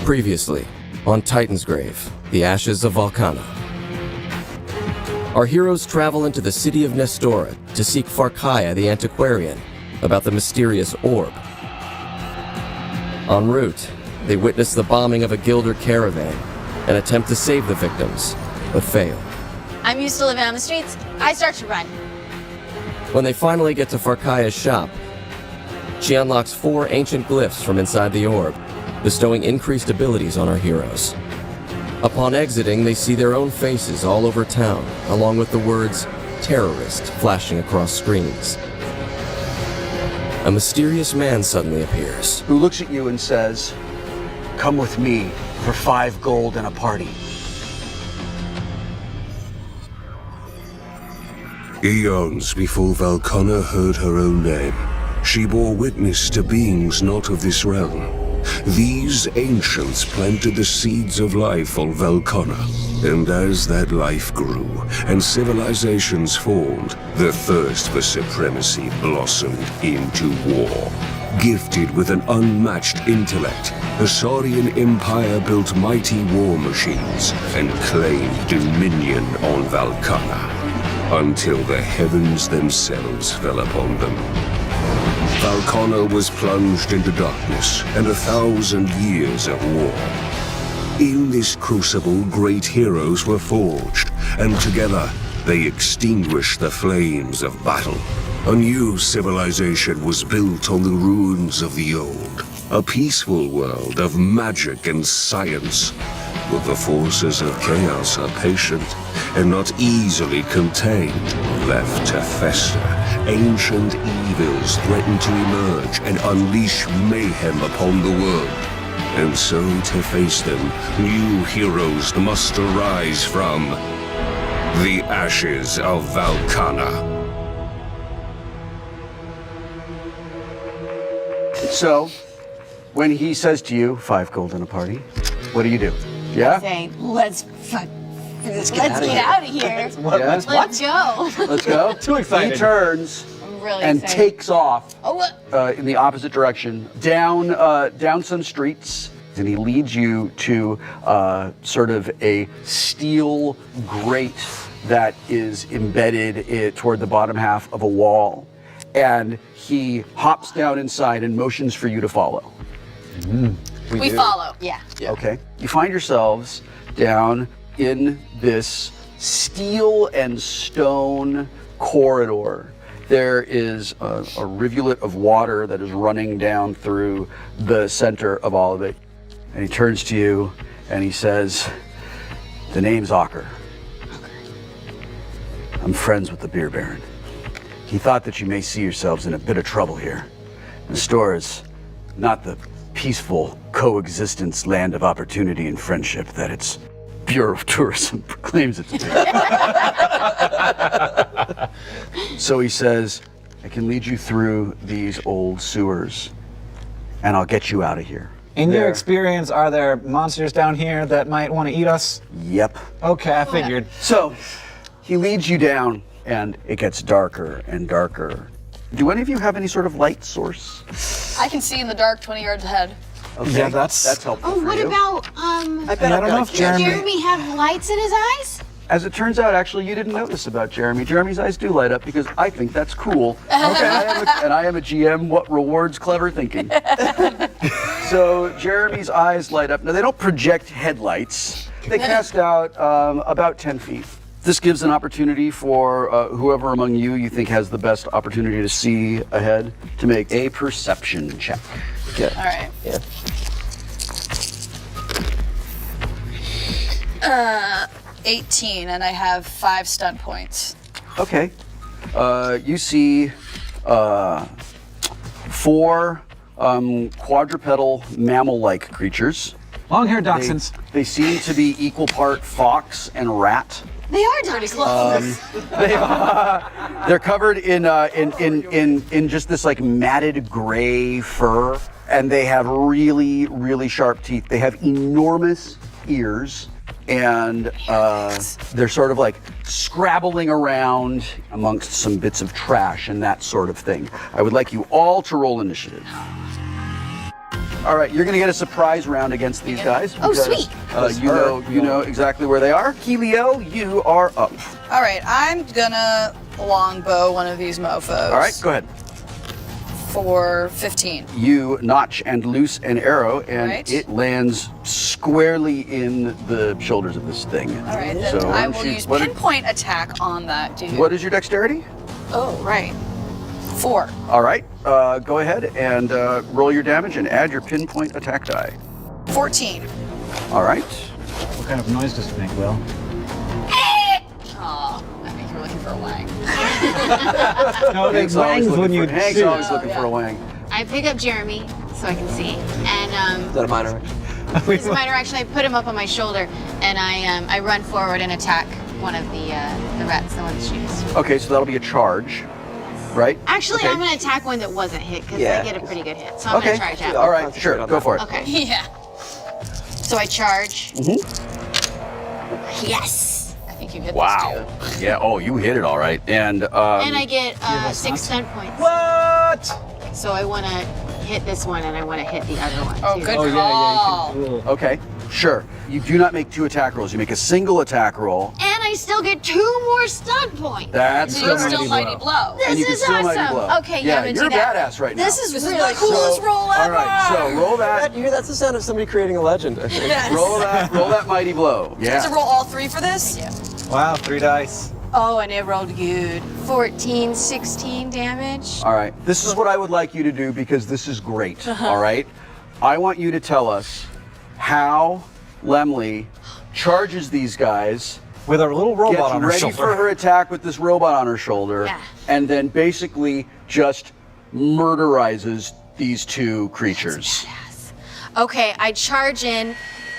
Previously, on Titan's Grave, the ashes of Valkana. Our heroes travel into the city of Nestora to seek Farkaya the Antiquarian about the mysterious orb. En route, they witness the bombing of a Gilder caravan and attempt to save the victims, but fail. I'm used to living on the streets. I start to run. When they finally get to Farkaya's shop, she unlocks 4 ancient glyphs from inside the orb, bestowing increased abilities on our heroes. Upon exiting, they see their own faces all over town, along with the words "terrorist" flashing across screens. A mysterious man suddenly appears. Who looks at you and says, "Come with me for 5 gold and a party." Eons before Valkana heard her own name, she bore witness to beings not of this realm. These ancients planted the seeds of life on Valkana, and as that life grew and civilizations formed, the thirst for supremacy blossomed into war. Gifted with an unmatched intellect, the Saurian Empire built mighty war machines and claimed dominion on Valkana, until the heavens themselves fell upon them. Valkana was plunged into darkness and 1,000 years of war. In this crucible, great heroes were forged, and together they extinguished the flames of battle. A new civilization was built on the ruins of the old, a peaceful world of magic and science. But the forces of chaos are patient and not easily contained. Left to fester, ancient evils threaten to emerge and unleash mayhem upon the world. And so to face them, new heroes must arise from the ashes of Valkana. So, when he says to you, 5 gold and a party, what do you do? Yeah? Say, let's get out of here. Yes. Let's go. Let's go. Too excited. He turns I'm really and excited. takes off Oh, what? in the opposite direction, down some streets, and he leads you to sort of a steel grate that is embedded toward the bottom half of a wall. And he hops down inside and motions for you to follow. We follow. Yeah. Okay. You find yourselves down in this steel and stone corridor. There is a rivulet of water that is running down through the center of all of it. And he turns to you and he says, "The name's Ocker. I'm friends with the beer baron. He thought that you may see yourselves in a bit of trouble here. The store is not the peaceful coexistence land of opportunity and friendship that its Bureau of Tourism proclaims it to be." So he says, "I can lead you through these old sewers and I'll get you out of here." In your experience, are there monsters down here that might want to eat us? Yep. Okay, I figured. So he leads you down and it gets darker and darker. Do any of you have any sort of light source? I can see in the dark 20 yards ahead. Okay. Yeah, that's helpful Oh, for what you. about, I bet I I've don't got know a if kid. Jeremy- Jeremy have lights in his eyes? As it turns out, actually, you didn't notice about Jeremy. Jeremy's eyes do light up because I think that's cool. Okay. And I am a GM. What rewards clever thinking? So Jeremy's eyes light up. Now, they don't project headlights. They cast out about 10 feet. This gives an opportunity for whoever among you think has the best opportunity to see ahead to make a perception check. Okay. All right. Yeah. 18, and I have 5 stun points. Okay. You see 4 quadrupedal mammal-like creatures. long-haired dachshunds. They seem to be equal part fox and rat. They are pretty close. They're covered in just this like matted gray fur, and they have really, really sharp teeth. They have enormous ears, and they're sort of like scrabbling around amongst some bits of trash and that sort of thing. I would like you all to roll initiative. All right, you're going to get a surprise round against these guys. Oh, because, sweet. You know exactly where they are. Helio, you are up. All right, I'm gonna longbow one of these mofos. All right, go ahead. For 15. You notch and loose an arrow, and Right. it lands squarely in the shoulders of this thing. All right, then So, I will use what- pinpoint attack on that dude. What is your dexterity? Oh, right. 4. All right, go ahead and roll your damage and add your pinpoint attack die. 14. All right. What kind of noise does it make, Will? Oh, I think you were looking for a wang. No, it Hank's always wangs when looking you for, Hank's shoot. always looking for a wang. I pick up Jeremy so I can see, and Is that a minor? it's a minor action. I put him up on my shoulder, and I run forward and attack one of the rats, the one that shoots. Okay, so that'll be a charge, right? Actually, Okay. I'm gonna attack one that wasn't hit because Yeah. I get a pretty good hit. So I'm Okay. gonna charge out. All right, sure, on go that. for it. Okay. Yeah. So I charge. Mm-hmm. Yes. I think you hit Wow. this too. Yeah. Oh, you hit it all right. And And I get 6 stunt points. What? So I want to hit this one, and I want to hit the other one. Oh, too. good Oh, call. yeah, you can. okay, sure. You do not make 2 attack rolls. You make a single attack roll. And I still get 2 more stunt points. That's So it's still still mighty blow. This and you can is still awesome. mighty blow. Okay, yeah, I'm gonna you're do that. a badass right now. This is This is really the coolest cool. roll All ever. right, so roll that. You hear that's the sound of somebody creating a legend, I think. Yes. Roll that mighty blow. To Yeah. roll all 3 for this? Yeah. Wow, 3 dice. Oh, and it rolled good. 14, 16 damage. All right. This is what I would like you to do because this is great. All right. I want you to tell us how Lemley charges these guys, With a little robot gets on her ready shoulder. for her attack with this robot on her shoulder, Yeah. and then basically just murderizes these 2 creatures. Okay, I charge in,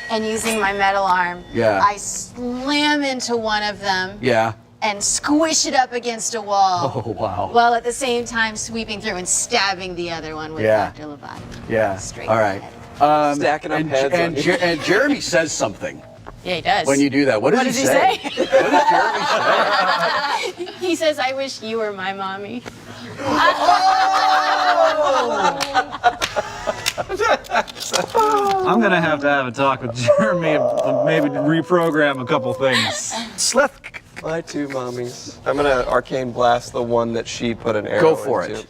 and using my metal arm, Yeah. I slam into one of them Yeah. and squish it up against a wall. Oh, wow. While at the same time sweeping through and stabbing the other one with Yeah. Dr. Lovato. Yeah. Straight All to right. the Stacking up and, heads and, on you. and Jeremy says something Yeah, he does. when you do that. What does he say? What does Jeremy say? He says, I wish you were my mommy. I'm gonna have to have a talk with Jeremy and maybe reprogram a couple things. Sleth, My 2 mommies. I'm gonna arcane blast the one that she put an arrow go for into. it.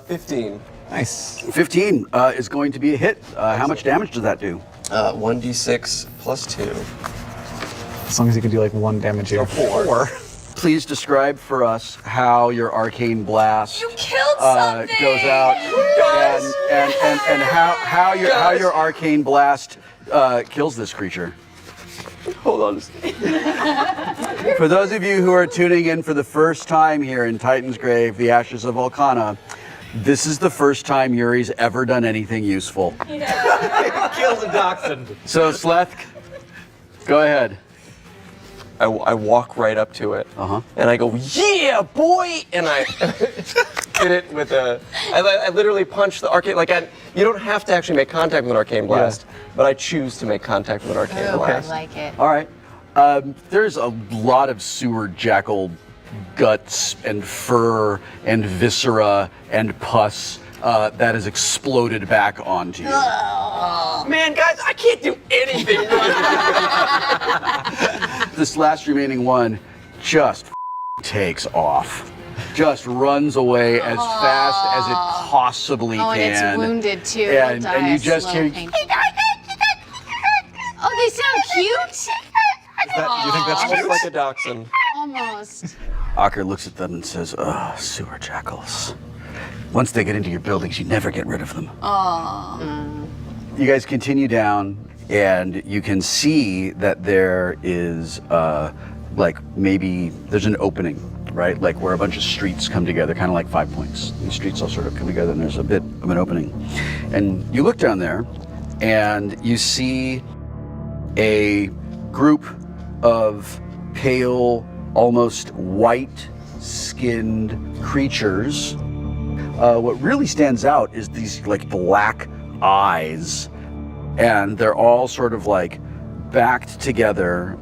15. Nice. 15 is going to be a hit. How much damage does that do? 1d6 plus 2. As long as you can do like 1 damage here. 4. Please describe for us how your arcane blast You killed something! goes out, and how your arcane blast kills this creature. Hold on. For those of you who are tuning in for the first time here in Titan's Grave, the Ashes of Volcana, this is the first time Yuri's ever done anything useful. Killed a dachshund. So Sleth, go ahead. I walk right up to it, and I go, yeah, boy! And I hit it with I literally punch the arcane, you don't have to actually make contact with an arcane blast, but I choose to make contact with an arcane I blast. like it. All right. There's a lot of sewer jackal guts and fur and viscera and pus that has exploded back onto you. Man, guys, I can't do anything This last remaining one just takes off. Just runs away as fast as it possibly Oh, and can. it's wounded too. And- It'll die and you a just slow, hear- painful death. Oh, they sound cute. You think that's Just cute? like a dachshund. Almost. Aker looks at them and says, "Ugh, sewer jackals. Once they get into your buildings, you never get rid of them." You guys continue down, and you can see that there is, maybe there's an opening, right? Like where a bunch of streets come together, kind of like 5 Points. These streets all sort of come together, and there's a bit of an opening. And you look down there, and you see a group of pale, almost white-skinned creatures. What really stands out is these like black eyes, and they're all sort of like backed together,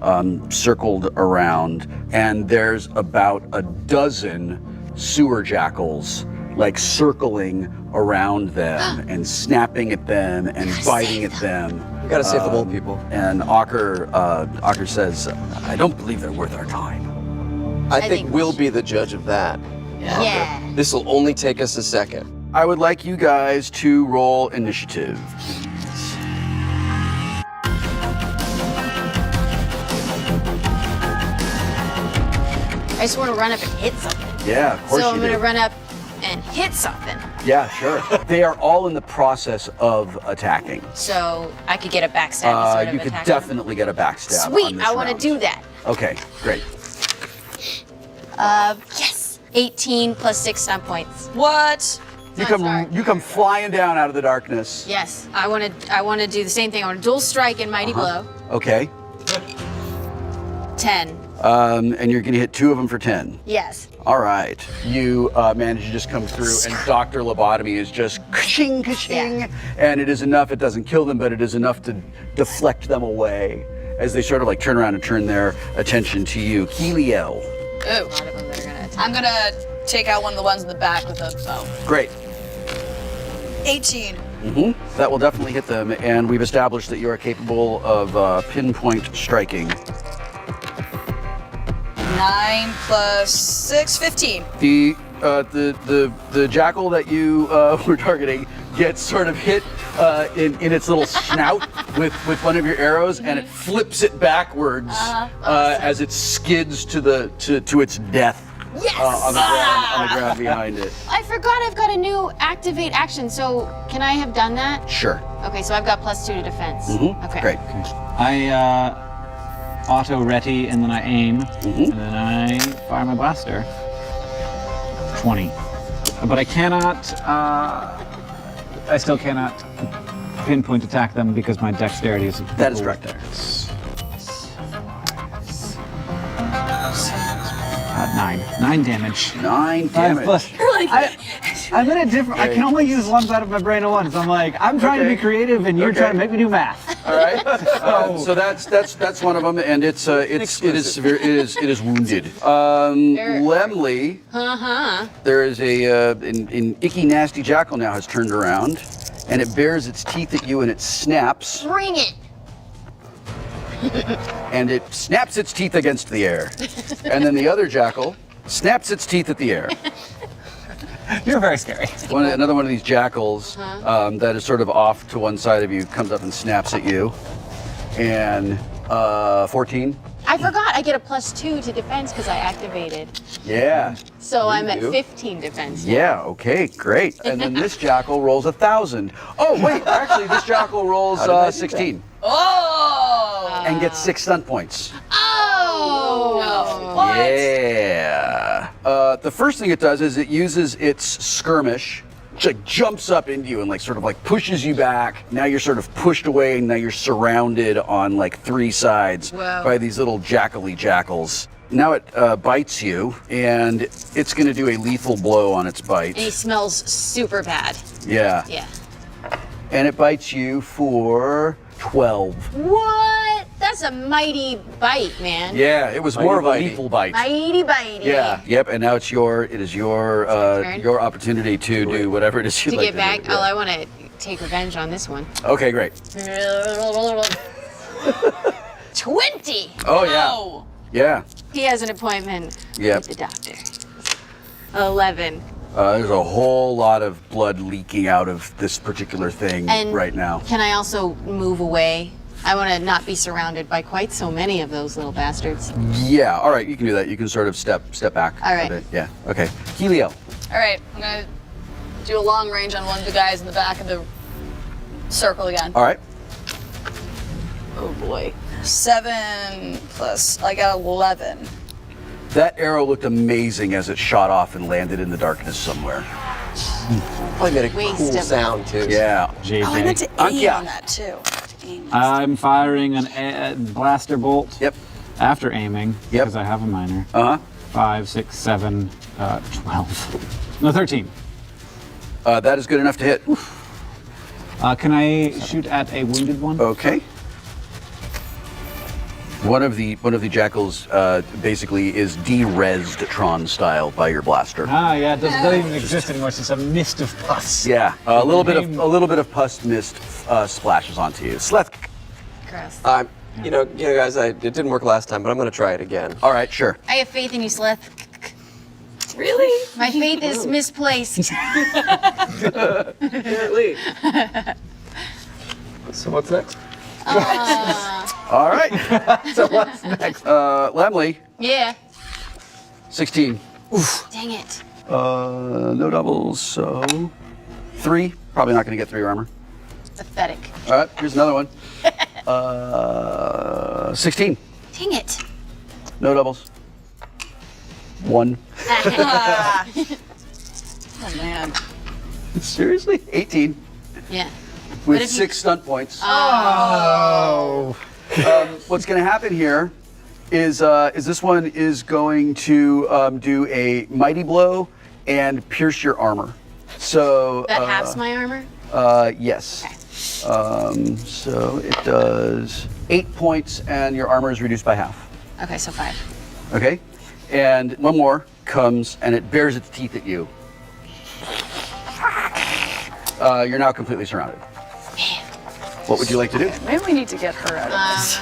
circled around, and there's about a dozen sewer jackals like circling around them and snapping at them and biting at them. You gotta save the mole people. And Ocker says, I don't believe they're worth our time. I think think we'll be the judge of that. Yeah. This will only take us a second. I would like you guys to roll initiative. I just want to run up and hit something. Yeah, of course So you I'm going do. to run up and hit something. Yeah, sure. They are all in the process of attacking. So I could get a backstab sort of You could attack them. definitely get a backstab. on Sweet, this I want to round. do that. Okay, great. Yes. 18 plus 6 stunt points. What? You Sounds hard. come flying down out of the darkness. Yes, I want to do the same thing. I want to dual strike and mighty blow. Okay. 10. And you're gonna hit 2 of them for 10. Yes. All right. You manage to just come through, and Dr. Lobotomy is just ka-ching, ka-ching. Yeah. And it is enough, it doesn't kill them, but it is enough to deflect them away as they sort of like turn around and turn their attention to you. Keeliel. Ooh. A lot of them that are gonna attack. I'm gonna take out one of the ones in the back with a bow. Great. 18. That will definitely hit them, and we've established that you are capable of pinpoint striking. 9 plus 6, 15. The jackal that you were targeting gets sort of hit in its little snout with one of your arrows, and it flips it backwards as it skids to its death Yes! on the ground behind it. I forgot I've got a new activate action, so can I have done that? Sure. Okay, so I've got +2 to defense. Okay. Great. I auto ready and then I aim and then I fire my blaster. 20. But I cannot. I still cannot pinpoint attack them because my dexterity is. That is correct. 9 damage. 9 5 damage. plus. I'm in a different. I can only use ones out of my brain at once. I'm like, I'm trying to be Okay. creative, and you're Okay. trying to make me do math. All right. So that's one of them, and it is severe. It is wounded. Lemley. There is an icky nasty jackal now has turned around, and it bares its teeth at you, and it snaps, Bring it! and it snaps its teeth against the air, and then the other jackal snaps its teeth at the air. You're very scary. Another one of these jackals that is sort of off to one side of you comes up and snaps at you, and 14. I forgot I get a +2 to defense because I activated. Yeah. So You I'm at do. 15 defense. now. Yeah, okay, great. And then this jackal rolls 1,000. Oh, wait, actually, this jackal rolls did I do 16 Oh! and gets 6 stunt points. Oh! What? Yeah. The first thing it does is it uses its skirmish, which like jumps up into you and like sort of like pushes you back. Now you're sort of pushed away, and now you're surrounded on like 3 sides Wow. by these little jackally jackals. Now it bites you, and it's going to do a lethal blow on its bite. And he smells super bad. Yeah. Yeah. And it bites you for 12. What? That's a mighty bite, man. Yeah, it was more of a Mighty lethal bite. Mighty bitey. Yeah, yep, and now it is your Turn. your opportunity to do whatever it is you'd To like get to back, do. oh, I want to take revenge on this one. Okay, great. 20! Oh yeah. Oh. Yeah. He has an appointment Yep. with the doctor. 11. There's a whole lot of blood leaking out of this particular thing And right now. Can I also move away? I want to not be surrounded by quite so many of those little bastards. Yeah, all right, you can do that. You can sort of step back All a right. bit. Yeah. Okay. Helio. All right, I'm gonna do a long range on one of the guys in the back of the circle again. All right. Oh boy. 7 plus, I got 11. That arrow looked amazing as it shot off and landed in the darkness somewhere. Probably made a Waste cool of- sound too. Yeah. JJ. Oh, I meant to aim Ankia. on that too. Aim. I'm firing a blaster bolt. Yep. After aiming, Yep. because I have a minor. Uh-huh. 5, 6, 7, 12. No, 13. That is good enough to hit. Can I shoot at a wounded one? Okay. One of the jackals basically is de-rezzed Tron style by your blaster. Ah, yeah, it doesn't even exist anymore. It's just a mist of pus. Yeah, a little bit of pus mist splashes onto you. Sleth. Gross. You know, guys, it didn't work last time, but I'm gonna try it again. All right, sure. I have faith in you, Slith. Really? My faith is misplaced. Apparently. So what's next? All right. So what's next? Lemley, Yeah. 16. Dang it. No doubles, so 3. Probably not going to get 3 armor. Pathetic. All right, here's another one. 16. Dang it. No doubles. 1. Oh man. Seriously? 18. Yeah. With if you- 6 stunt points. Oh. What's going to happen here is this one is going to do a mighty blow and pierce your armor. So That halves my armor? yes. So it does 8 points, and your armor is reduced by half. Okay, so 5. Okay, and one more comes, and it bares its teeth at you. You're now completely surrounded. What would you like to do? Maybe we need to get her out of this.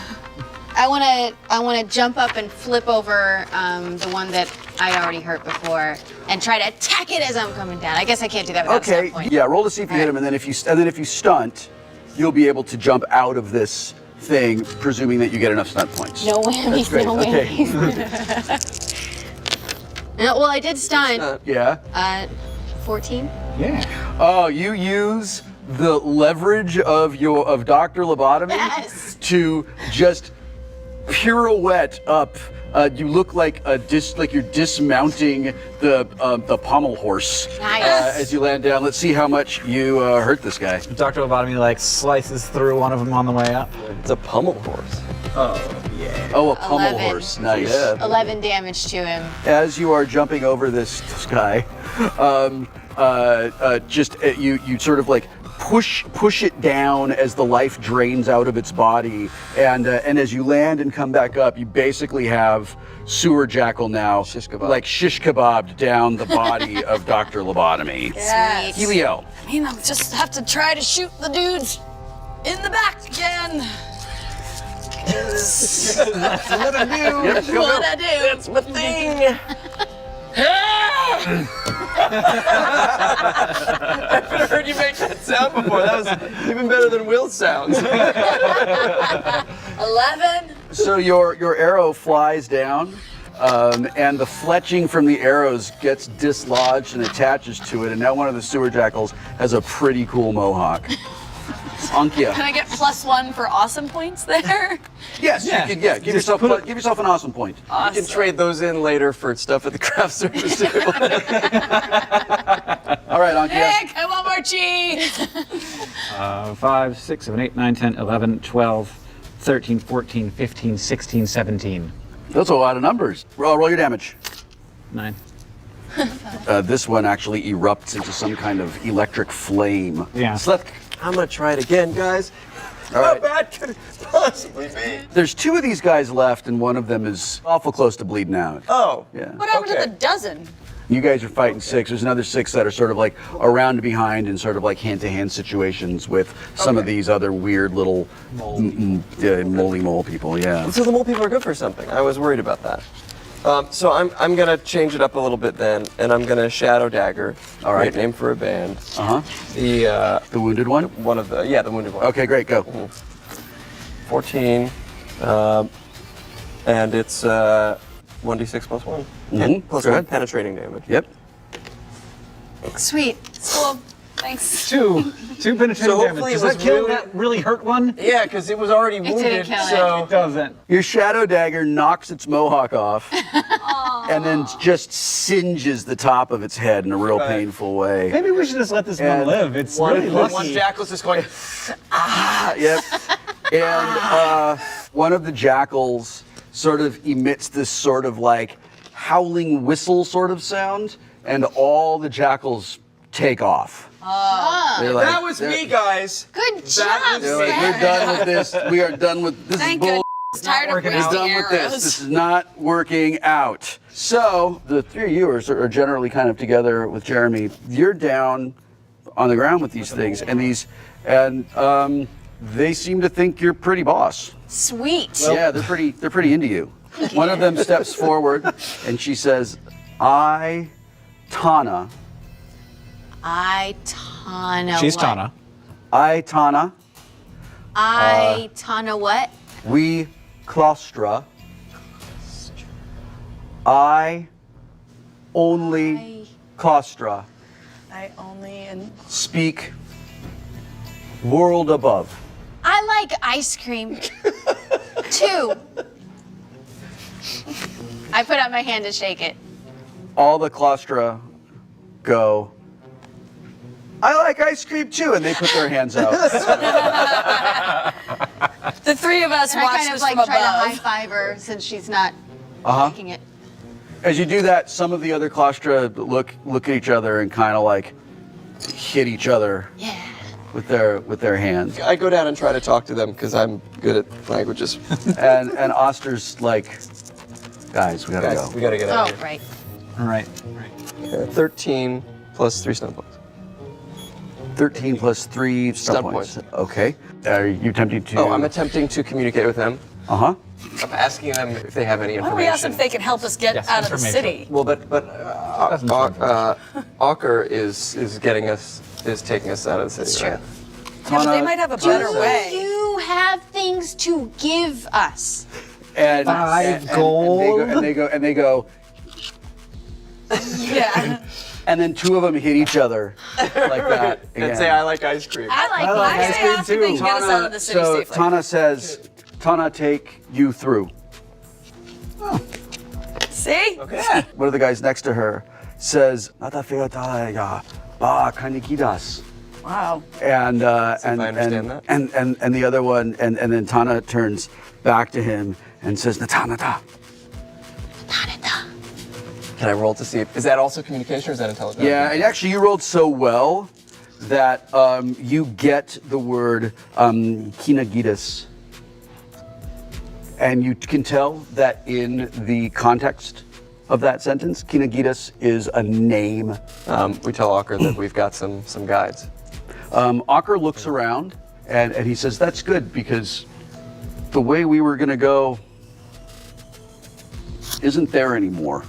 I wanna jump up and flip over the one that I already hurt before and try to attack it as I'm coming down. I guess I can't do that without Okay, stun point. yeah. Roll to see if you hit him, and then if you stunt, you'll be able to jump out of this thing, presuming that you get enough stunt points. No whammies, Great. no Okay. whammies. Well, I did stun. Yeah. 14. Yeah. Oh, you use the leverage of Dr. Lobotomy Yes. to just pirouette up. You look like you're dismounting the pommel horse Nice. as you land down. Let's see how much you hurt this guy. Dr. Lobotomy like slices through one of them on the way up. It's a pummel horse. Oh, a pommel 11. horse. Nice. Yeah. 11 damage to him. As you are jumping over this guy, you sort of like push it down as the life drains out of its body, and as you land and come back up, you basically have Sewer Jackal now, Shish kebab. like shish kebabbed down the body of Dr. Lobotomy. Yes. Helio. I mean, I'll just have to try to shoot the dudes in the back again. 'Cause Yep, go, that's go. what I do. That's my thing. I've never heard you make that sound before. That was even better than Will's sounds. 11. So your arrow flies down, and the fletching from the arrows gets dislodged and attaches to it, and now one of the Sewer Jackals has a pretty cool mohawk. Ankia. Can I get +1 for awesome points there? Yes, Yeah. you can. Yeah, give yourself an awesome point. You can trade those in later for stuff at the craft service table. All right, Ankia. Heck, I want more cheese. 5, 6, 7, 8, 9, 10, 11, 12, 13, 14, 15, 16, 17. Those are a lot of numbers. Roll your damage. 9. This one actually erupts into some kind of electric flame. Yeah. Sleth. I'm gonna try it again, guys. All How right. bad could it possibly be? There's 2 of these guys left, and one of them is awful close to bleeding out. Oh. Yeah. What happened to Okay. the dozen? You guys are fighting 6. There's another 6 that are sort of like around and behind in sort of like hand-to-hand situations with some of these other weird little moldy mole people. Yeah. So the mole people are good for something. I was worried about that. So I'm gonna change it up a little bit then, and I'm gonna Shadow Dagger. All right. Great name for a band. Uh-huh. The The wounded one? one of the the wounded one. Okay, great. Go. 14, and it's 1d6 plus 1. Mhm. Plus Go 1 ahead. penetrating damage. Yep. Sweet. Cool. Thanks. 2 penetrating So damage. hopefully Does it was that kill really- that really hurt one? Yeah, because it was already didn't wounded. kill it. So It doesn't. Your shadow dagger knocks its mohawk off, and then just singes the top of its head in a real Right. painful way. Maybe we should just let this And one live. It's really one lucky. jackal's just going. Yep. And one of the jackals sort of emits this sort of like howling whistle sort of sound, and all the jackals take off. They're like, That was they're- me, guys. Good That job, was They're like, we're Seth. done with this. We are done with this. Thank is bull. Tired of working We're out. wasting done with this. arrows. This is not working out. So the three of you are generally kind of together with Jeremy. You're down on the ground with these things, and they seem to think you're pretty boss. Sweet. Yeah, they're pretty into you. One of them steps forward, and she says, "I, Tana, She's Tana. I, Tana, Tana what? we, Claustra, I, only Claustra, I only and speak world above." I like ice cream. 2. I put out my hand to shake it. All the Claustra go, "I like ice cream too," and they put their hands out. the three of us And I watch kind of this like from try to high above. five her since she's not Uh-huh. shaking it. As you do that, some of the other Claustra look at each other and kind of like hit each other Yeah. with their hands. I go down and try to talk to them because I'm good at languages. And Oster's like, "Guys, we gotta Guys, go." we gotta get out Oh, of here. right. All right. Okay, 13 plus 3 stun points. 13 plus 3 stun Stun points. points. Okay. Are you attempting to? Oh, I'm attempting to communicate with them. Uh-huh. I'm asking them if they have any Why information. don't we ask if they can help us get Yes, out of the information. city? Well, but Ocker is getting us, is taking us out of the city. That's right? true. Yeah, but they might have a better Do way. you have things to give us? And 5 gold. And they go, Yeah. and then two of them hit each other like that. And again. say I like ice cream. I like like these. ice I cream ask if they too. can get us out of the city so safely. Tana says, "Tana, take you through." See? Okay. One of the guys next to her says, "Nata feata ya ba kanikidas." Wow. And if I understand that. and the other one, and then Tana turns back to him and says, "Natanata." Can I roll to see if, is that also communication or is that intelligence? Yeah, and actually you rolled so well that you get the word kinagitas. And you can tell that in the context of that sentence, kinagitas is a name. We tell Ocker that we've got some guides. Ocker looks around and he says, "That's good because the way we were going to go isn't there anymore."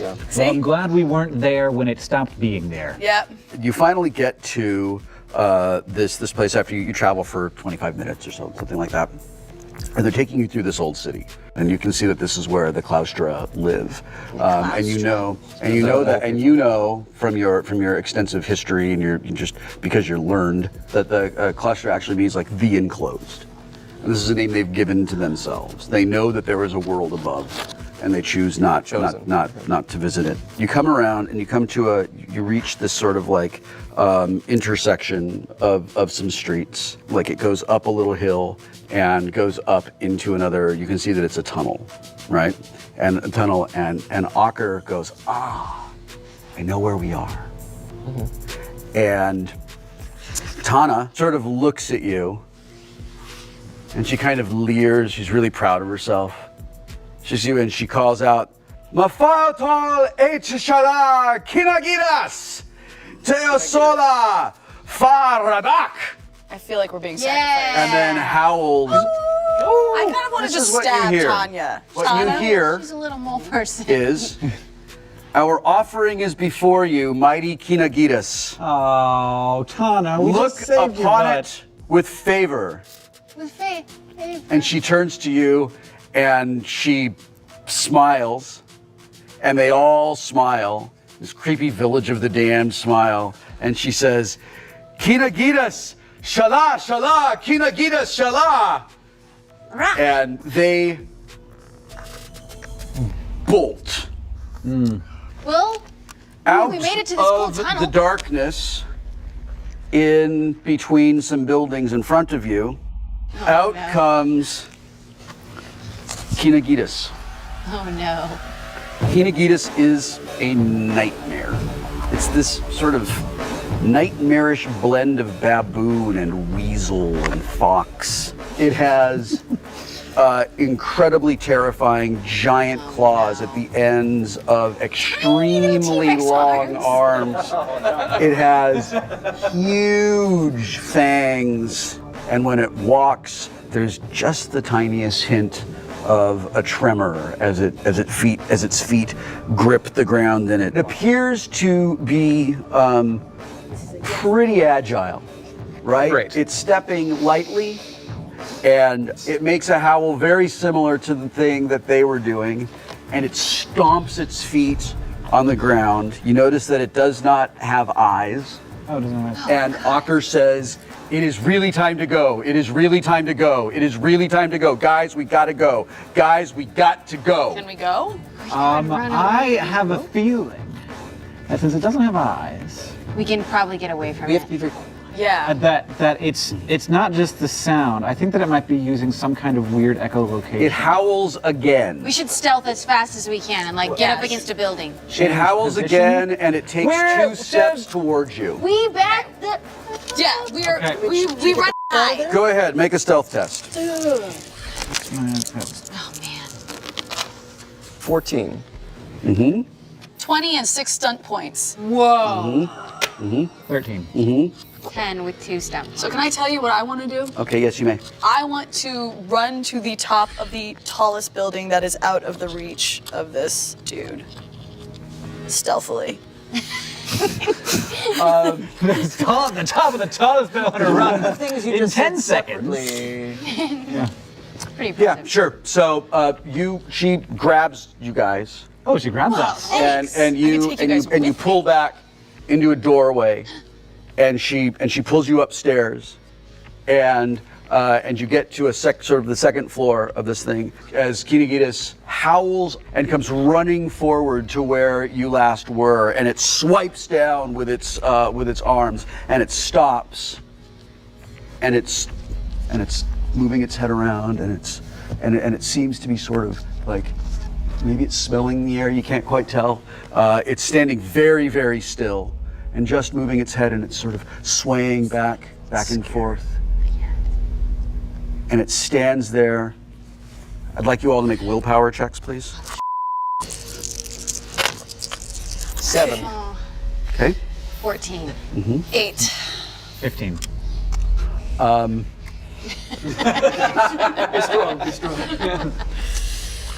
Yeah. Well, I'm glad we weren't there when it stopped being there. Yep. You finally get to this place after you travel for 25 minutes or so, something like that. And they're taking you through this old city, and you can see that this is where the Claustra live. And you know from your extensive history and just because you're learned that the Claustra actually means like the enclosed. And this is a name they've given to themselves. They know that there is a world above, and they choose not to visit it. You come around and you reach this sort of like intersection of some streets. Like it goes up a little hill and goes up into another. You can see that it's a tunnel, right? And a tunnel, and Ocker goes, "Ah, I know where we are." Mm-hmm. And Tana sort of looks at you, and she kind of leers. She's really proud of herself. She's you, and she calls out, "Mafautol Echishala Kinagiras Teosola Faradak," I feel like we're being Yeah. sacrificed. and then howls. I kind of want to This is just what you stab hear. Tanya. What Tana? you hear She's a little mole person. is, "Our offering is before you, mighty Kinagitas. Oh, Tana, we Look just saved your upon butt. it with favor." With faith. And she turns to you and she smiles, and they all smile, this creepy Village of the Damned smile, and she says, "Kinagitas, shala, shala, Kinagitas, shala." And they bolt Well, out we made it to this cool of tunnel. the darkness in between some buildings in front of you. Out no. comes Kinagitas. Oh no. Kinagitas is a nightmare. It's this sort of nightmarish blend of baboon and weasel and fox. It has incredibly terrifying giant claws at the ends of extremely long arms. It has huge fangs, and when it walks, there's just the tiniest hint of a tremor as its feet grip the ground, and it appears to be pretty agile, right? Great. It's stepping lightly, and it makes a howl very similar to the thing that they were doing, and it stomps its feet on the ground. You notice that it does not have eyes. Oh, it doesn't have And Ocker says, "It is really time to go. It is really time to go. It is really time to go. Guys, we gotta go. Guys, we got to go." Can we go? I have a feeling that since it doesn't have eyes, We can probably get away from We have it. to be very Yeah. that it's not just the sound. I think that it might be using some kind of weird echolocation. It howls again. We should stealth as fast as we can and like get up Yes. against a building. It howls position? again, and it takes Where- 2 steps towards you. We back the. Yeah, we are. Okay. We run high. Go ahead, make a stealth test. Oh man. 14. 20 and 6 stunt points. Whoa. 13. 10 with 2 stumps. So can I tell you what I want to do? Okay, yes, you may. I want to run to the top of the tallest building that is out of the reach of this dude. Stealthily. The top of the tallest building to run Things you in just 10 said seconds. separately. Pretty Yeah, impressive. sure. So she grabs you guys, Oh, she grabs us. and I can you take you guys and you with pull back into a doorway, and she pulls you upstairs, and you get to sort of the second floor of this thing as Kinagitas howls and comes running forward to where you last were, and it swipes down with its arms, and it stops, and it's moving its head around, and it seems to be sort of like maybe it's smelling the air. You can't quite tell. It's standing very, very still, and just moving its head, and it's sort of swaying back and forth. And it stands there. I'd like you all to make willpower checks, please. 7. Okay. 14. 8. 15.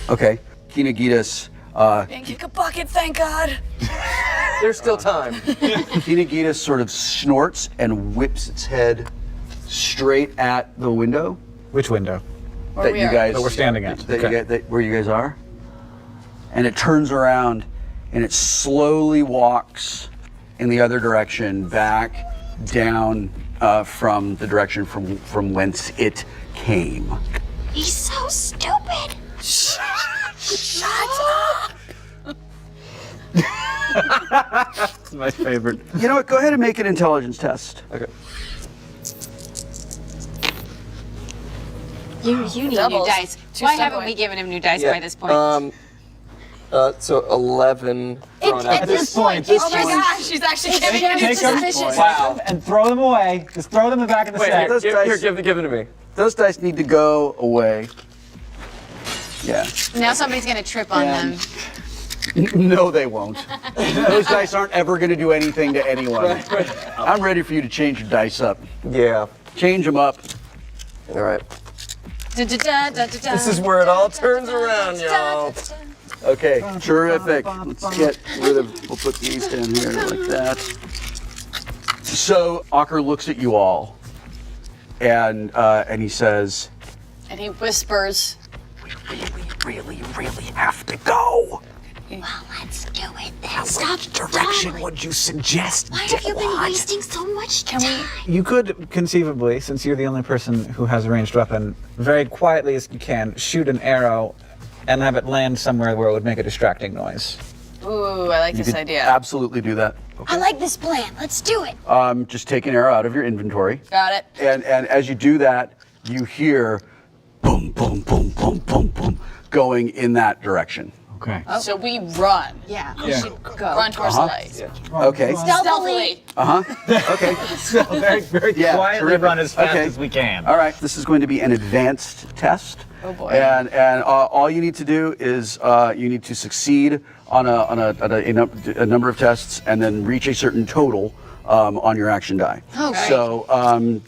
Okay. Kinagitas. Didn't kick a bucket, thank God. There's still time. Kinagitas sort of snorts and whips its head straight at the window Which window? Where we you are. guys That we're standing at. that you Okay. get, where you guys are. And it turns around and it slowly walks in the other direction, back down from the direction from whence it came. He's so stupid. Shut up! That's my favorite. You know what? Go ahead and make an intelligence test. Okay. You need Doubles. new dice. 2 Why stun haven't point. we given him new dice by this point? So 11. thrown out. At this point, Oh my gosh, she's actually giving It's me Take them, suspicious. wow, and throw them away. Just throw them in the back of the Wait, sack. those give, dice- here, give them to me. Those dice need to go away. Yeah. Now somebody's gonna trip on them. No, they won't. Those dice aren't ever going to do anything to anyone. I'm ready for you to change your dice up. Yeah. Change them up. All right. This This is where it all turns around, y'all. Okay, terrific. Let's get rid of, we'll put these down here like that. So Ocker looks at you all, and he says, And he whispers, really have to go. Let's do it then. Stop Direction would you suggest? Why have you been wasting so much time? You could conceivably, since you're the only person who has a ranged weapon, very quietly as you can, shoot an arrow and have it land somewhere where it would make a distracting noise. ooh, I like You this could idea. absolutely do that. I like this plan. Let's do it. Just take an arrow out of your inventory. Got it. And as you do that, you hear boom, boom, boom, boom, boom, boom, going in that direction. Okay. So we run. Yeah, we Yeah. should go. Run towards the light. Okay. Stealthily. Okay. So very Yeah, quietly terrific. run as fast Okay. as we can. All right. This is going to be an advanced test. Oh boy. And all you need to do is you need to succeed on a number of tests and then reach a certain total on your action die. Okay. So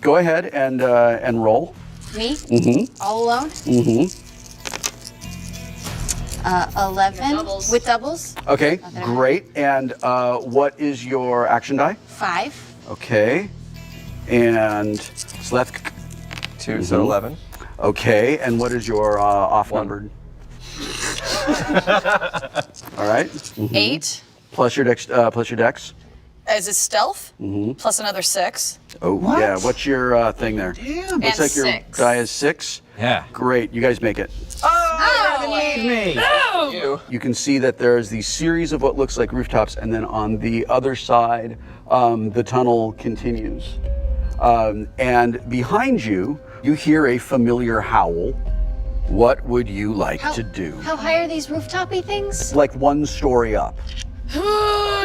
go ahead and roll. Me? Mm-hmm. All alone? Mm-hmm. 11 doubles. with doubles. Okay, great. And what is your action die? 5. Okay. And Sleth. 2, so 11. Okay. And what is your off-numbered? All right. 8. Plus your dex. As a stealth. Plus another 6. Oh, yeah. What's your thing there? Damn. Looks And like your 6. die is 6. Yeah. Great. You guys make it. Need me. You can see that there's these series of what looks like rooftops, and then on the other side, the tunnel continues. And behind you, you hear a familiar howl. What would you like to do? How high are these rooftopy things? Like 1 story up.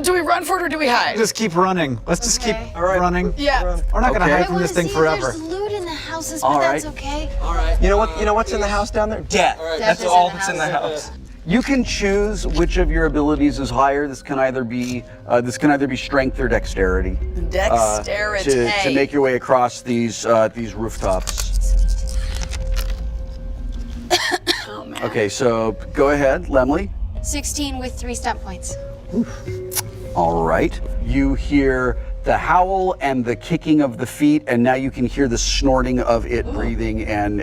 Do we run for it or do we hide? Just keep running. Let's just keep Okay. running. Yeah. We're not gonna Okay. hide I from want this to thing see forever. if there's loot in the houses, but All that's right. okay. You know what's in the house down there? Death. That's is all in the that's in the house. You can choose which of your abilities is higher. This can either be strength or dexterity. Dexterity. To make your way across these rooftops. Oh man. Okay, so go ahead, Lemley. 16 with 3 stunt points. All right. You hear the howl and the kicking of the feet, and now you can hear the snorting of it breathing and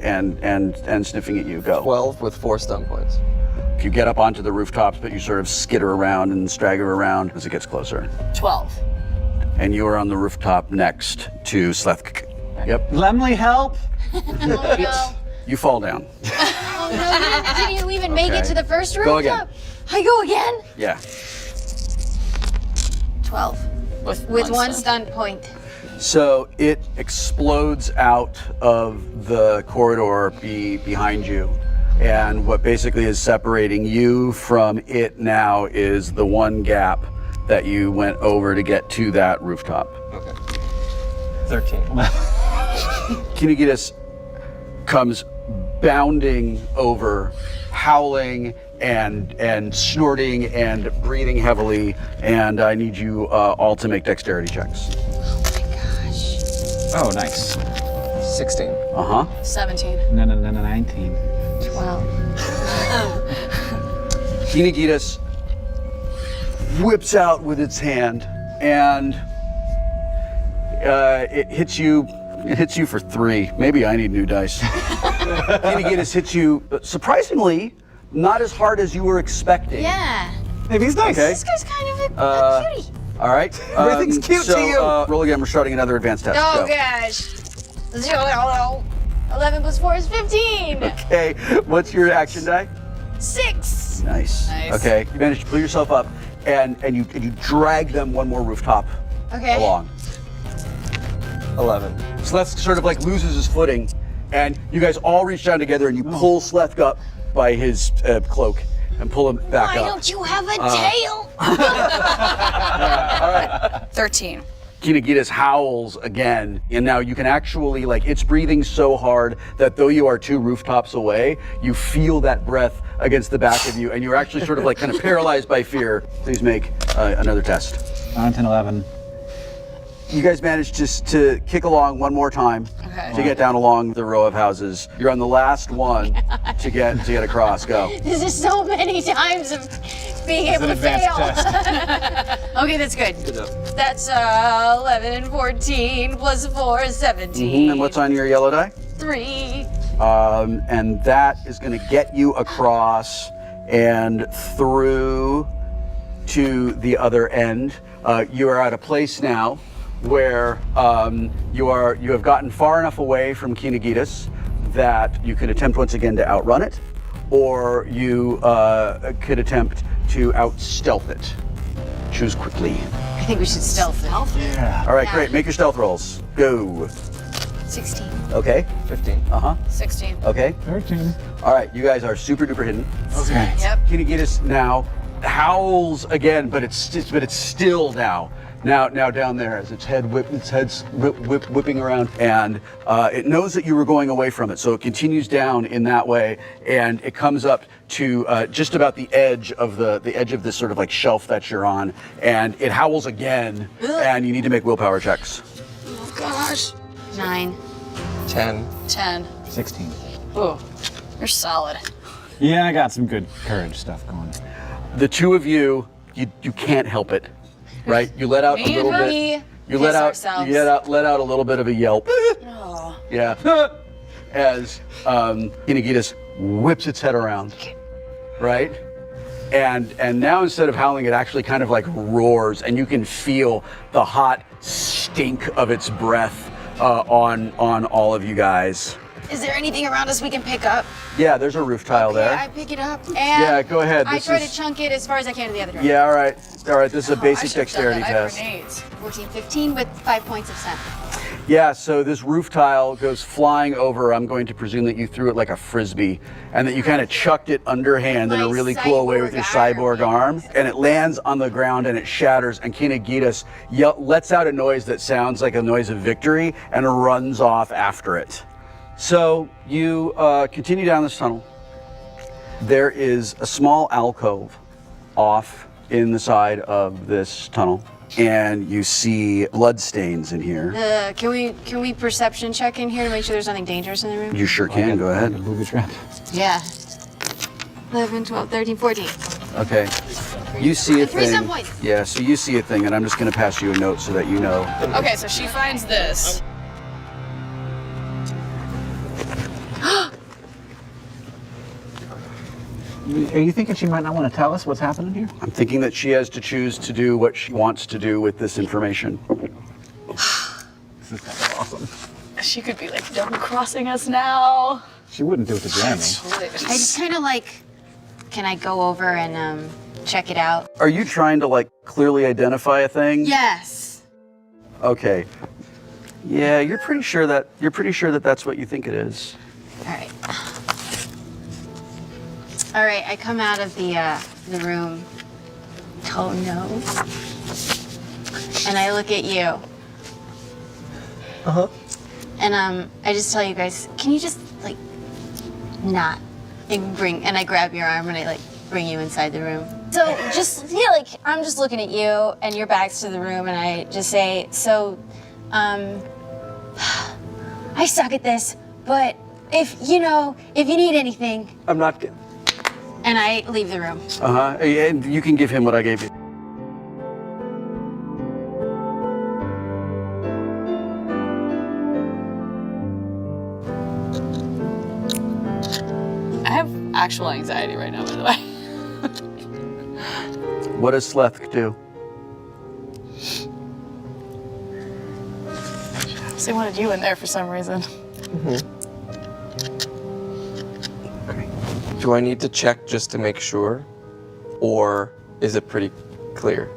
sniffing at you. Go. 12 with 4 stun points. You get up onto the rooftops, but you sort of skitter around and stagger around as it gets closer. 12. And you are on the rooftop next to Sleth. Yep. Lemley, help! Oh no. You fall down. Oh no, didn't you even make it Okay. to the first Go rooftop? again. I go again? Yeah. 12. With 1 stunt point. So it explodes out of the corridor behind you. And what basically is separating you from it now is the 1 gap that you went over to get to that rooftop. Okay. 13. Kinegidus comes bounding over, howling and snorting and breathing heavily, and I need you all to make dexterity checks. Oh, nice. 16. Uh-huh. 17. No, 19. 12. Kinegidus whips out with its hand, and it hits you. It hits you for 3. Maybe I need new dice. Kinegidus hits you surprisingly not as hard as you were expecting. Yeah. Maybe he's nice. Okay. This guy's kind of a cutie. All right. Everything's cute so, to you. Roll again. We're starting another advanced test. Oh Go. gosh. 11 plus 4 is 15. Okay. What's your action die? 6. Nice. Nice. Okay. You managed to pull yourself up, and you drag them 1 more rooftop Okay. along. 11. Sleth sort of like loses his footing, and you guys all reach down together and you pull Sleth up by his cloak and pull him back Why up. don't you have a tail? All right. 13. Kinegidus howls again, and now you can actually, like, it's breathing so hard that though you are 2 rooftops away, you feel that breath against the back of you, and you're actually sort of like kind of paralyzed by fear. Please make another test. 9, 10, 11. You guys managed to kick along 1 more time Okay. to get down along the row of houses. You're on the last one to get across. Go. This is so many times of being able to fail. Okay, that's good. Good job. That's 11 and 14 plus 4 is 17. And what's on your yellow die? 3. And that is going to get you across and through to the other end. You are at a place now where you have gotten far enough away from Kinegidus that you could attempt once again to outrun it, or you could attempt to out-stealth it. Choose quickly. I think we should stealth it. All right, great. Make your stealth rolls. Go. 16. Okay. 15. 16. Okay. 13. All right, you guys are super duper hidden. Okay. Yep. Kinagitas now howls again, but it's still now down there as its head's whipping around, and it knows that you were going away from it, so it continues down in that way, and it comes up to just about the edge of this sort of like shelf that you're on, and it howls again, and you need to make willpower checks. Oh gosh. 9. 10. 10. 16. Ooh, you're solid. Yeah, I got some good courage stuff going. The two of you can't help it, right? You let out a little bit. You let out a little bit of a yelp. Oh. Yeah. As Kinagitas whips its head around, right? And now instead of howling, it actually kind of like roars, and you can feel the hot stink of its breath on all of you guys. Is there anything around us we can pick up? Yeah, there's a roof tile there. Yeah, I pick it up. And Yeah, go ahead. I try to chunk it as far as I can to the other direction. Yeah, all right. This is a I basic should've done dexterity that. I have test. grenades. 14, 15 with 5 points of scent. Yeah, so this roof tile goes flying over. I'm going to presume that you threw it like a frisbee and that you kind of chucked it underhand in a My really cool way with your cyborg arm. And it lands on the ground and it shatters, and Kinagitas lets out a noise that sounds like a noise of victory and runs off after it. So you continue down this tunnel. There is a small alcove off in the side of this tunnel, and you see blood stains in here. Can we perception check in here to make sure there's nothing dangerous in the room? You sure can, go ahead. Booby trap. Yeah. 11, 12, 13, 14. Okay. You see a 3 stun thing. points. Yeah, so you see a thing, and I'm just gonna pass you a note so that you know. Okay, so she finds this. Are you thinking she might not want to tell us what's happening here? I'm thinking that she has to choose to do what she wants to do with this information. This is kind of awesome. She could be like double crossing us now. She wouldn't do it to Jeremy. I just kind of like, can I go over and check it out? Are you trying to like clearly identify a thing? Yes. Okay. Yeah, you're pretty sure that that's what you think it is. All right. All right, I come out of the room. Oh no. And I look at you. And I just tell you guys, can you just like not and I grab your arm and I like bring you inside the room. So just like I'm just looking at you and your back's to the room and I just say, so I suck at this, but if you need anything. I'm not good. And I leave the room. And you can give him what I gave you. I have actual anxiety right now, by the way. What does Sleth do? They wanted you in there for some reason. Do I need to check just to make sure? Or is it pretty clear?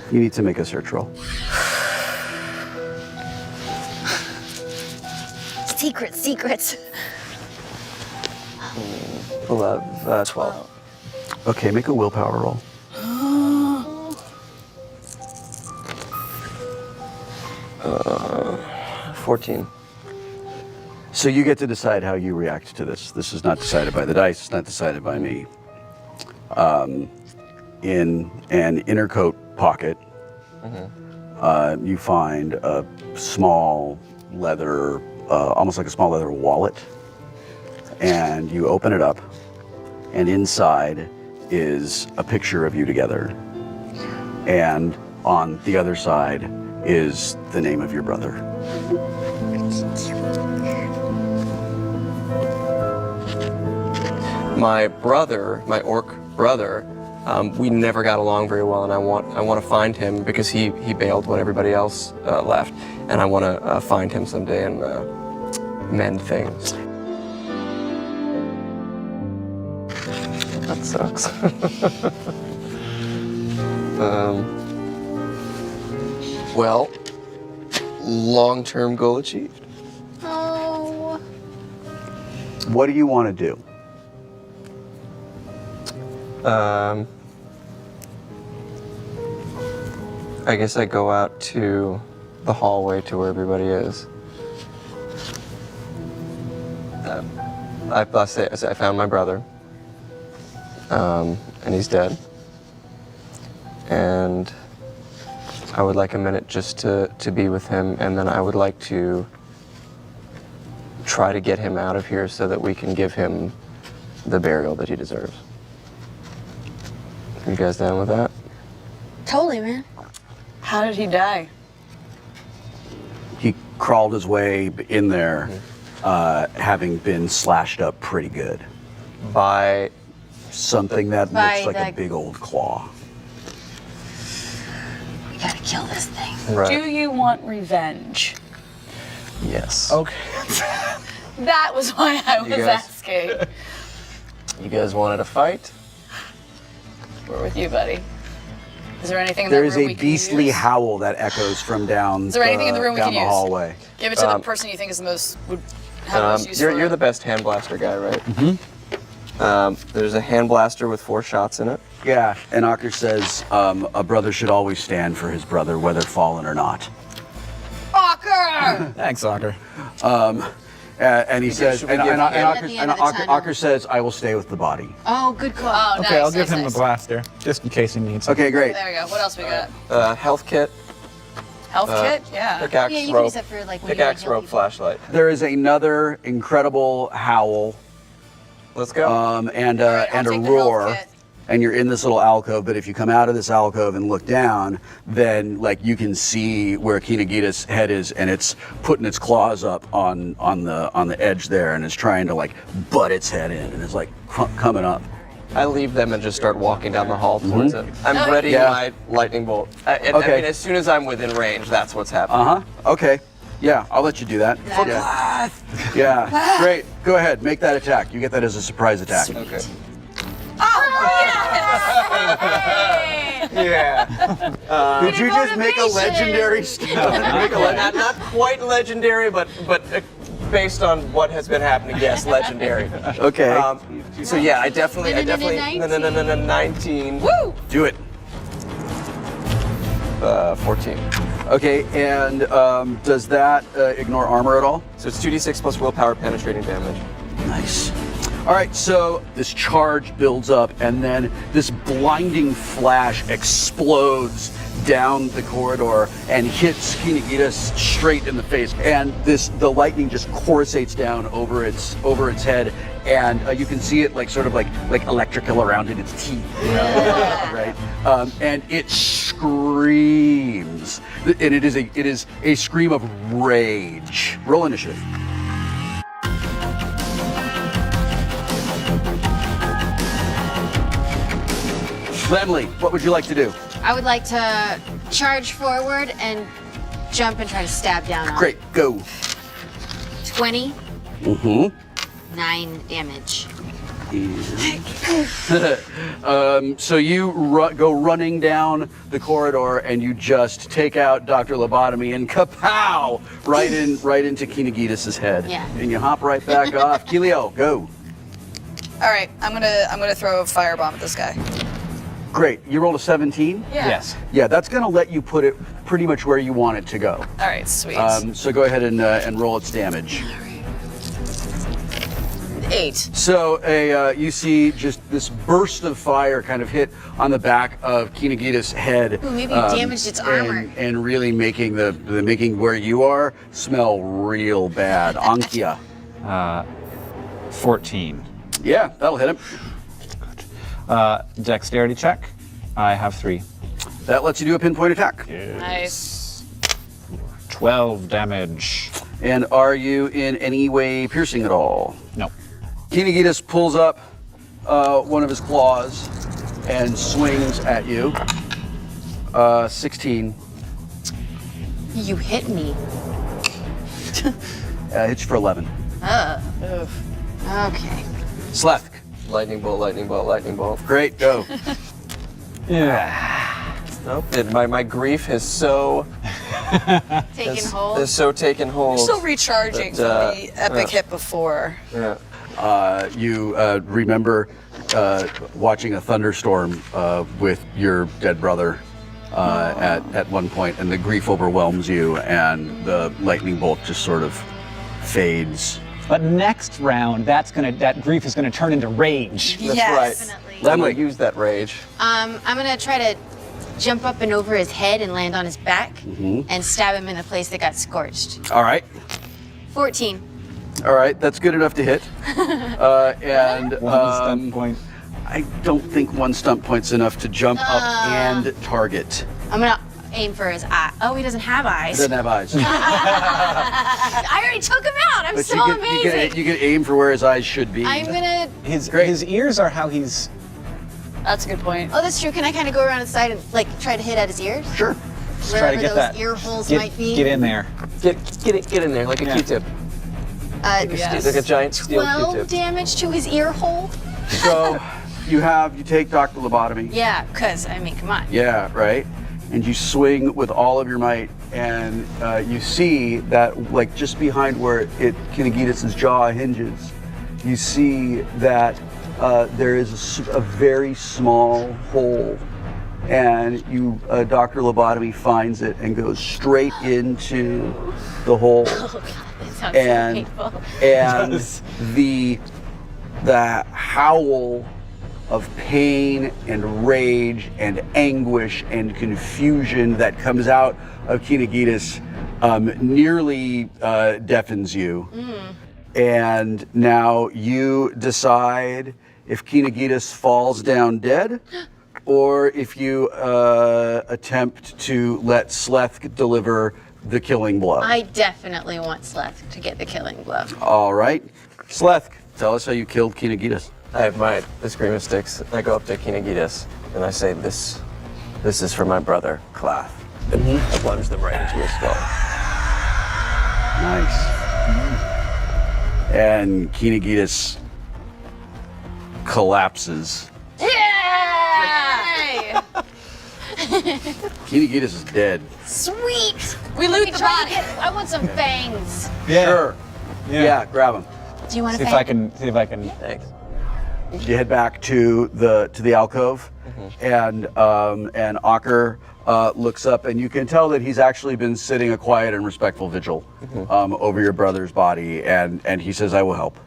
You need to make a search roll. Secrets. 11, 12. Okay, make a willpower roll. 14. So you get to decide how you react to this. This is not decided by the dice, it's not decided by me. In an inner coat pocket, you find a small leather, almost like a small leather wallet. And you open it up, and inside is a picture of you together. And on the other side is the name of your brother. My brother, my orc brother, we never got along very well, and I want to find him because he bailed when everybody else left, and I want to find him someday and mend things. That sucks. Well, long-term goal achieved. Oh. What do you want to do? I guess I go out to the hallway to where everybody is. I found my brother, and he's dead. And I would like a minute just to be with him, and then I would like to try to get him out of here so that we can give him the burial that he deserves. Are you guys down with that? Totally, man. How did he die? He crawled his way in there, having been slashed up pretty good. By Something that By looks like a the- big old claw. We gotta kill this thing. right. Do you want revenge? Yes. Okay. That was why I was guys- asking. You guys wanted a fight? We're with you, buddy. Is there anything in There that is room a we can beastly use? howl that echoes from down, Is there anything in the room we down can the use? hallway. Give it to the person you think is the most would have the most use for You're it. the best hand blaster guy, right? Mm-hmm. There's a hand blaster with 4 shots in it. Yeah, and Aker says a brother should always stand for his brother, whether fallen or not. Fucker! Thanks, Soccer. And he says, should we and give him- At the end of the tunnel. Aker says, I will stay with the body. Oh, good call. Oh, Okay, nice, I'll give nice, him nice. the blaster, just in case he needs it. Okay, great. There we go. What else we got? Health kit, Health kit? Yeah. pickaxe, Yeah, you can rope, use that for like when pickaxe, you wanna rope, heal people. flashlight. There is another incredible howl Let's go. and Alright, I'll a take the health roar. kit. And you're in this little alcove, but if you come out of this alcove and look down, then like you can see where Kinagita's head is, and it's putting its claws up on the edge there, and it's trying to like butt its head in, and it's like coming up. I leave them and just start walking down the hall towards it. I'm ready Yeah. my lightning bolt. I Okay. mean, as soon as I'm within range, that's what's happening. Okay. Yeah, I'll let you do that. Yeah. Yeah. Great. Go ahead. Make that attack. You get that as a surprise attack. Okay. Yeah. Did you just make a legendary Not quite legendary, but based on what has been happening, yes, legendary. Okay. So yeah, I definitely, 19. Woo! Do it. 14. Okay. And does that ignore armor at all? So it's 2d6 plus willpower penetrating damage. Nice. All right, so this charge builds up, and then this blinding flash explodes down the corridor and hits Kinagita straight in the face. And the lightning just coruscates down over its head, and you can see it like sort of like electrical around in its teeth, right? And it screams, and it is a scream of rage. Roll initiative. Lemley, what would you like to do? I would like to charge forward and jump and try to stab down on it. Great, go. 20. Mm-hmm. 9 damage. So you go running down the corridor, and you just take out Dr. Lobotomy and kapow! Right into Kinagita's head. Yeah. And you hop right back off. Keelio, go. All right, I'm gonna throw a firebomb at this guy. Great. You rolled a 17? Yeah. Yes. Yeah, that's going to let you put it pretty much where you want it to go. All right, sweet. So go ahead and roll its damage. 8. So you see just this burst of fire kind of hit on the back of Kinagita's head. Ooh, maybe you damaged its armor. And really making making where you are smell real bad. Ankia. 14. Yeah, that'll hit him. Dexterity check. I have 3. That lets you do a pinpoint attack. Nice. 12 damage. And are you in any way piercing at all? No. Kinagita pulls up one of his claws and swings at you. 16. You hit me. Hits you for 11. Okay. Sleth. Lightning bolt, lightning bolt, lightning bolt. Great, go. Yeah. Nope. My grief has so Taking hold. They're so taken hold. Still recharging But, from the epic hit before. Yeah. You remember watching a thunderstorm with your dead brother at one point, and the grief overwhelms you, and the lightning bolt just sort of fades. But next round, that grief is gonna turn into rage. That's Yes. right. Definitely. I'm gonna use that rage. I'm gonna try to jump up and over his head and land on his back and stab him in the place that got scorched. All right. 14. All right, that's good enough to hit. And One stun point. I don't think one stunt point's enough to jump up and target. I'm gonna aim for his eye. Oh, he doesn't have He eyes. doesn't have eyes. I already took him out. I'm But so you amazing. can aim for where his eyes should be. I'm gonna. His ears are how he's. That's a good point. Oh, that's true. Can I kind of go around the side and like try to hit at his ears? Sure. Just try to Wherever get those that. ear holes Get, might be. get in there. Get in there like a Q-tip. Yes. Like a giant steel 12 Q-tip. damage to his ear hole. So you take Dr. Lobotomy. Yeah, cause I mean, come on. Yeah, right. And you swing with all of your might, and you see that, like, just behind where Kinagidis' jaw hinges, you see that there is a very small hole, and Dr. Lobotomy finds it and goes straight into the hole. Oh god, that sounds And so painful. and the howl of pain and rage and anguish and confusion that comes out of Kinagidis nearly deafens you. And now you decide if Kinagidis falls down dead or if you attempt to let Sleth deliver the killing blow. I definitely want Sleth to get the killing blow. All right. Sleth, tell us how you killed Kinagidis. I have my Eskrima sticks. I go up to Kinagidis and I say, "This is for my brother, Klath." And I plunge them right into his skull. Nice. And Kinagidis collapses. Yeah! Kinagidis is dead. Sweet! We loot the body. I want some fangs. Sure. Yeah, grab him. Do you want a See fang? if I can. Thanks. You head back to the alcove, and Aker looks up, and you can tell that he's actually been sitting a quiet and respectful vigil over your brother's body, and he says, "I will help."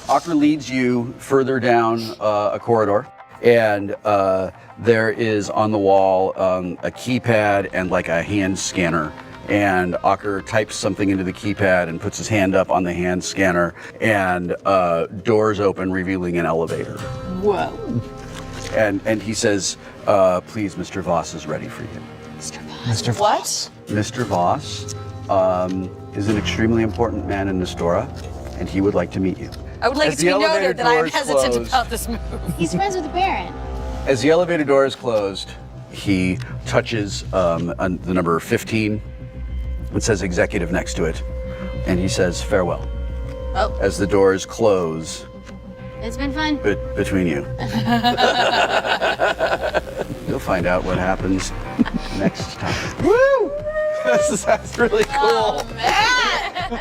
Aker leads you further down a corridor, and there is on the wall a keypad and like a hand scanner. And Aker types something into the keypad and puts his hand up on the hand scanner, and doors open, revealing an elevator. Whoa. And he says, "Please, Mr. Voss is ready for you." Mr. What? Mr. Voss is an extremely important man in Nestora, and he would like to meet you. I would like As it to the be elevator noted that I am doors hesitant close- about this move. He's friends with the Baron. As the elevator door is closed, he touches the number 15. It says executive next to it, and he says farewell. Oh. As the doors close It's been fun. between you. You'll find out what happens next time. Woo! That's really cool. Man!